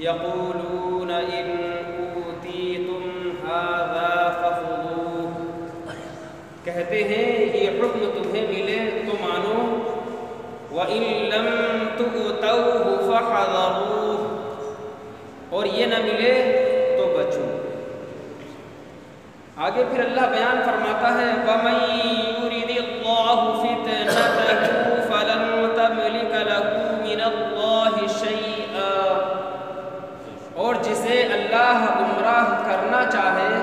یقولون ان اوتیتم ھذا فخذوہ، کہتے ہیں یہ حکم تمہیں ملے تو مانو، وَإِن لَّمْ تُؤْتَوْهُ فَاحْذَرُوهُ، اور یہ نہ ملے تو بچو۔ آگے پھر اللہ بیان فرماتا ہے وَمَن يُرِدِ اللَّهُ فِتْنَتَهُ فَلَن تَمْلِكَ لَهُ مِنَ اللَّهِ شَيْئًا، اور جسے اللہ گمراہ کرنا چاہے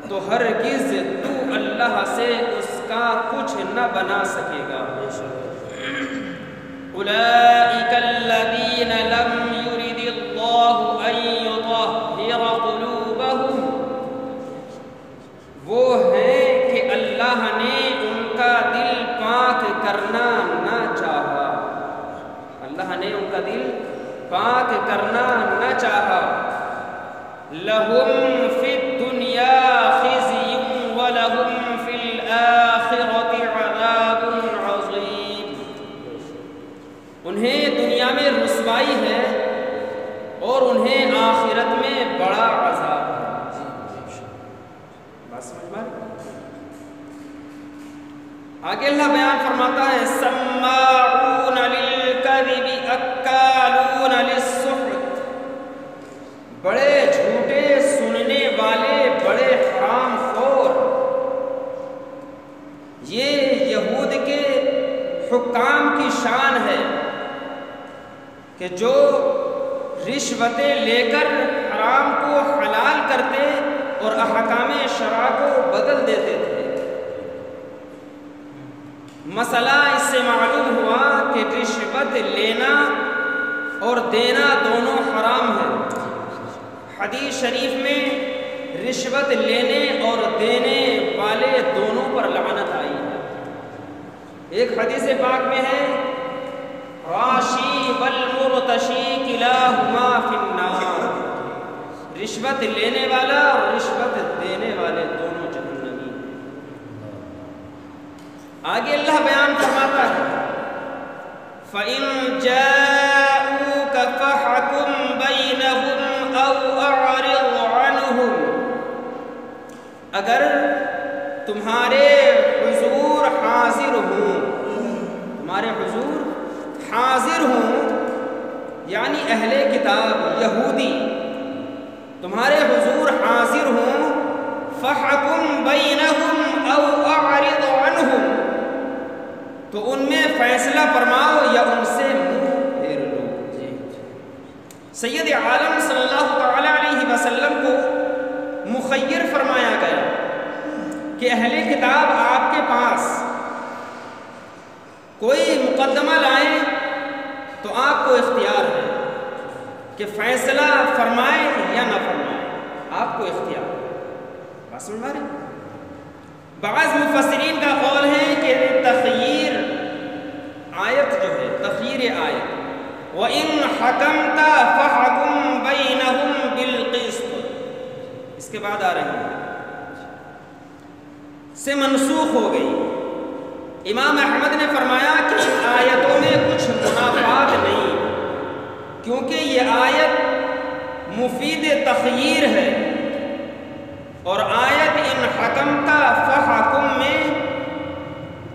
تو ہرگز تو اللہ سے اس کا کچھ نہ بنا سکے گا۔ أولئك الذين لم يرد الله أن يطهر قلوبهم، وہ ہیں کہ اللہ نے ان کا دل پاک کرنا نہ چاہا، اللہ نے ان کا دل پاک کرنا نہ چاہا۔ لهم في الدنيا خزي ولهم في الآخرة عذاب عظيم، انہیں دنیا میں رسوائی ہے اور انہیں آخرت میں بڑا عذاب ہے۔ بات سمجھ میں آگے اللہ بیان فرماتا ہے سماعون للکذب اکالون للسحت، بڑے جھوٹے سننے والے، بڑے حرام خور۔ یہ یہود کے حکام کی شان ہے کہ جو رشوتیں لے کر حرام کو حلال کرتے اور احکام شرع کو بدل دیتے تھے۔ مسئلہ اس سے معلوم ہوا کہ رشوت لینا اور دینا دونوں حرام ہے۔ حدیث شریف میں رشوت لینے اور دینے والے دونوں پر لعنت آئی ہے۔ ایک حدیث پاک میں ہے راشی والمرتشی کلاہما فی النار، رشوت لینے والا اور رشوت دینے والے دونوں جہنمی۔ آگے اللہ بیان فرماتا ہے فَإِن جَاءُوكَ فَاحْكُم بَيْنَهُمْ أَوْ أَعْرِضْ عَنْهُمْ، اگر تمہارے حضور حاضر ہوں، تمہارے حضور حاضر ہوں یعنی اہل کتاب یہودی تمہارے حضور حاضر ہوں، فَحْكُم بَيْنَهُمْ أَوْ أَعْرِضْ عَنْهُمْ، تو ان میں فیصلہ فرماؤ یا ان سے منہ پھیر لو۔ سید عالم صلی اللہ تعالی علیہ وسلم کو مخیر فرمایا گیا کہ اہل کتاب آپ کے پاس کوئی مقدمہ لائیں تو آپ کو اختیار ہے کہ فیصلہ فرمائیں یا نہ فرمائیں، آپ کو اختیار ہے۔ بات سمجھ میں آ رہی؟ بعض مفسرین کا قول ہے کہ تخییر آیت جو ہے، تخییر آیت وَإِنْ حَكَمْتَ فَحْكُمْ بَيْنَهُمْ بِالْقِسْطِ، اس کے بعد آ رہی ہے سے منسوخ ہو گئی۔ امام احمد نے فرمایا کہ ان آیتوں میں کچھ منافات نہیں، کیونکہ یہ آیت مفید تخییر ہے، اور آیت ان حکمتا فحکم میں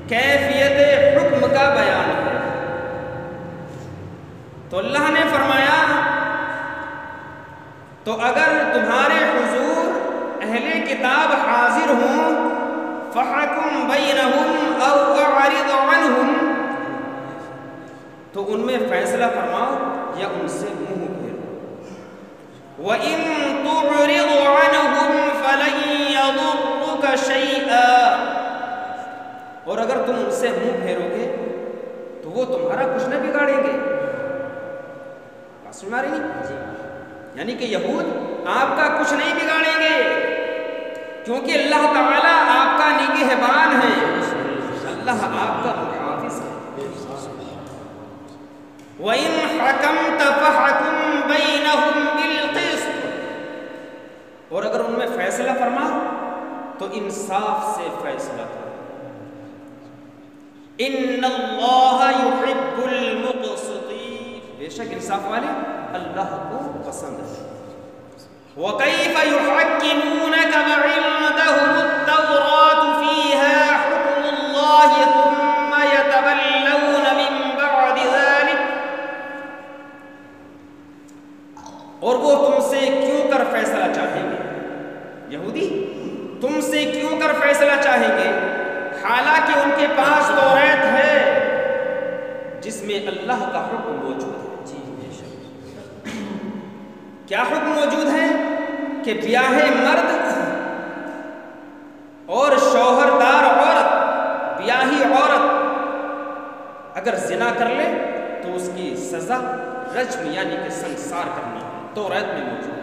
کیفیت حکم کا بیان ہے۔ تو اللہ نے فرمایا تو اگر تمہارے حضور اہل کتاب حاضر ہوں، فحکم بینہم او اعرض عنہم، تو ان میں فیصلہ فرماؤ یا ان سے منہ پھیرو۔ وَإِن تُعْرِضْ عَنْهُمْ فَلَن يَضُرُّكَ شَيْئًا، اور اگر تم ان سے منہ پھیرو گے تو وہ تمہارا کچھ نہ بگاڑیں گے۔ بات سن رہی نہیں؟ یعنی کہ یہود آپ کا کچھ نہیں بگاڑیں گے، کیونکہ اللہ تعالیٰ آپ کا نگہبان ہے، اللہ آپ کا محافظ ہے۔ وَإِنْ حَكَمْتَ فَحْكُم بَيْنَهُمْ بِالْقِسْطِ، اور اگر ان میں فیصلہ فرما تو انصاف سے فیصلہ کرو۔ إِنَّ اللَّهَ يُحِبُّ الْمُقْسِطِينَ، بے شک انصاف والے اللہ کو پسند ہے۔ وَكَيْفَ يُحَكِّمُونَكَ وَعِندَهُمُ التَّوْرَاةُ فِيهَا حُكْمُ اللَّهِ ثُمَّ يَتَوَلَّوْنَ مِن بَعْدِ ذَلِكَ، اور وہ تم سے کیوں کر فیصلہ چاہیں گے، یہودی تم سے کیوں کر فیصلہ چاہیں گے، حالانکہ ان کے پاس توریت ہے جس میں اللہ کا حکم موجود ہے۔ کیا حکم موجود ہے کہ بیاہے مرد اور شوہردار عورت، بیاہی عورت اگر زنا کر لے تو اس کی سزا رجم یعنی کہ سنسار کرنا ہے، توریت میں موجود ہے۔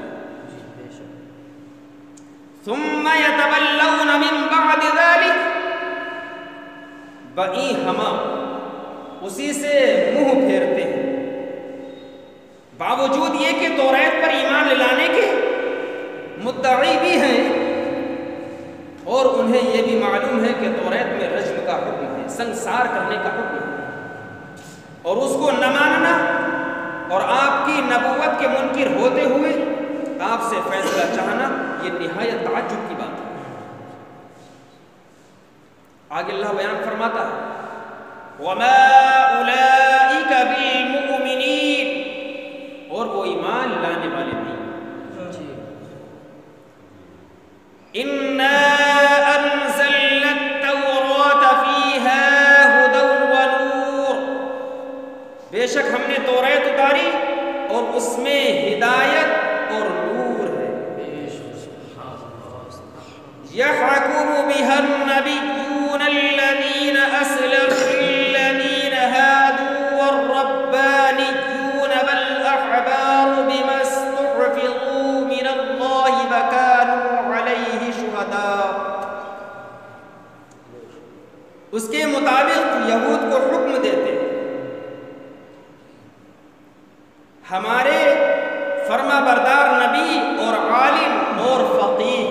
ثم يتولون من بعد ذلك، بئی ہما اسی سے منہ پھیرتے ہیں، باوجود یہ کہ توریت پر ایمان لانے کے مدعی بھی ہیں اور انہیں یہ بھی معلوم ہے کہ توریت میں رجم کا حکم ہے، سنسار کرنے کا حکم ہے، اور اس کو نہ ماننا اور آپ کی نبوت کے منکر ہوتے ہوئے آپ سے فیصلہ چاہنا یہ نہایت تعجب کی بات ہے۔ آگے اللہ بیان فرماتا ہے وَمَا أُولَئِكَ بِالْمُؤْمِنِينَ، اور وہ ایمان لانے والے نہیں۔ إِنَّا أَنزَلْنَا التَّوْرَاةَ فِيهَا هُدًى وَنُورٌ، بے شک ہم نے توریت اتاری اور اس میں ہدایت اور نور ہے۔ يَحْكُمُ بِهَا النَّبِيُّونَ الَّذِينَ أَسْلَمُوا لِلَّذِينَ هَادُوا وَالرَّبَّانِيُّونَ وَالْأَحْبَارُ بِمَا اسْتُحْفِظُوا مِنَ اللَّهِ وَكَانُوا عَلَيْهِ شُهَدَاءَ، اس کے مطابق یہود کو حکم دیتے ہمارے فرما بردار نبی اور عالم اور فقیہ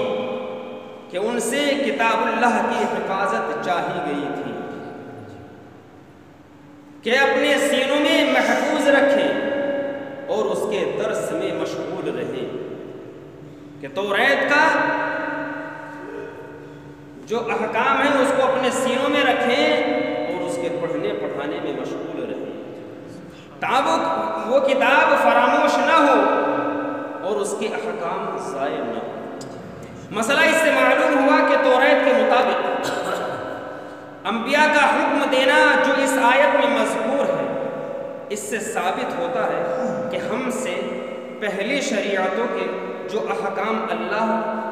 کہ ان سے کتاب اللہ کی حفاظت چاہی گئی تھی کہ اپنے سینوں میں محفوظ رکھیں اور اس کے درس میں مشغول رہیں، کہ توریت کا جو احکام ہیں اس کو اپنے سینوں میں رکھیں اور اس کے پڑھنے پڑھانے میں مشغول رہیں، تاکہ وہ کتاب فراموش نہ ہو اور اس کے احکام ضائع نہ ہو۔ مسئلہ اس سے معلوم ہوا کہ توریت کے مطابق انبیاء کا حکم دینا جو اس آیت میں مذکور ہے، اس سے ثابت ہوتا ہے کہ ہم سے پہلی شریعتوں کے جو احکام اللہ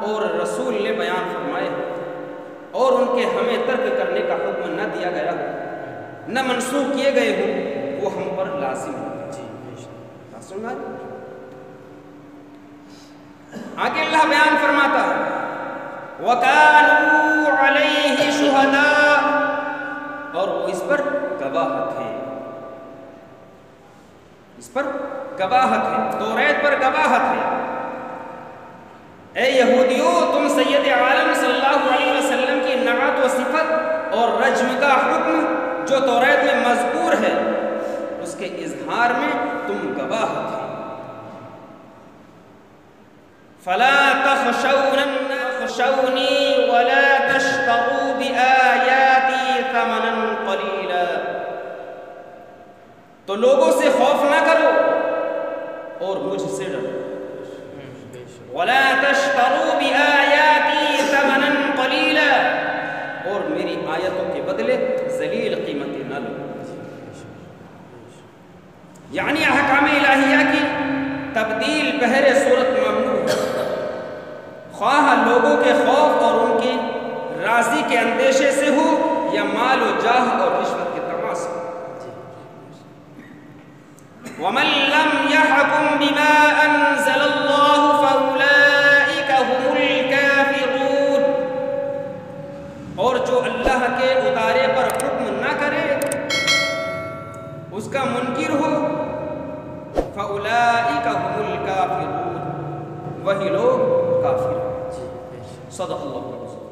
اور رسول نے بیان فرمائے ہیں اور ان کے ہمیں ترک کرنے کا حکم نہ دیا گیا ہو، نہ منسوخ کیے گئے ہوں، وہ ہم پر لازم ہے۔ آگے اللہ بیان فرماتا ہے وَكَانُوا عَلَيْهِ شُهَدَاءَ، اور وہ اس پر گواہ تھے، اس پر گواہ تھے، توریت پر گواہ تھے۔ اے یہودیوں، تم سید عالم صلی اللہ علیہ وسلم کی نعت و صفت اور رجم کا حکم جو توریت میں مذکور ہے اس کے اظہار میں تم گواہ تھے۔ فَلَا تَخْشَوْنَ خَشَوْنِي وَلَا تَشْتَرُوا بِآيَاتِي ثَمَنًا قَلِيلًا، تو لوگوں سے خوف نہ کرو اور مجھ سے ڈرو۔ وَلَا تَشْتَرُوا بِآيَاتِي ثَمَنًا قَلِيلًا، اور میری آیتوں کے بدلے ذلیل قیمتیں نہ لو۔ یعنی احکام الہیہ کی تبدیل بہر صورت ممنوع ہے، خواہ لوگوں کے خوف اور ان کی راضی کے اندیشے سے ہو یا مال و جاہ اور رشوت کے طمع سے۔ وَمَن لَّمْ يَحْكُم بِمَا أَنزَلَ اللَّهُ فَأُولَٰئِكَ هُمُ الْكَافِرُونَ، اور جو اللہ کے اتارے پر حکم نہ کرے، اس کا منکر ہو، فَأُولَٰئِكَ هُمُ الْكَافِرُونَ، وہی لوگ کافر ہیں۔ صدق اللہ علیہ وسلم۔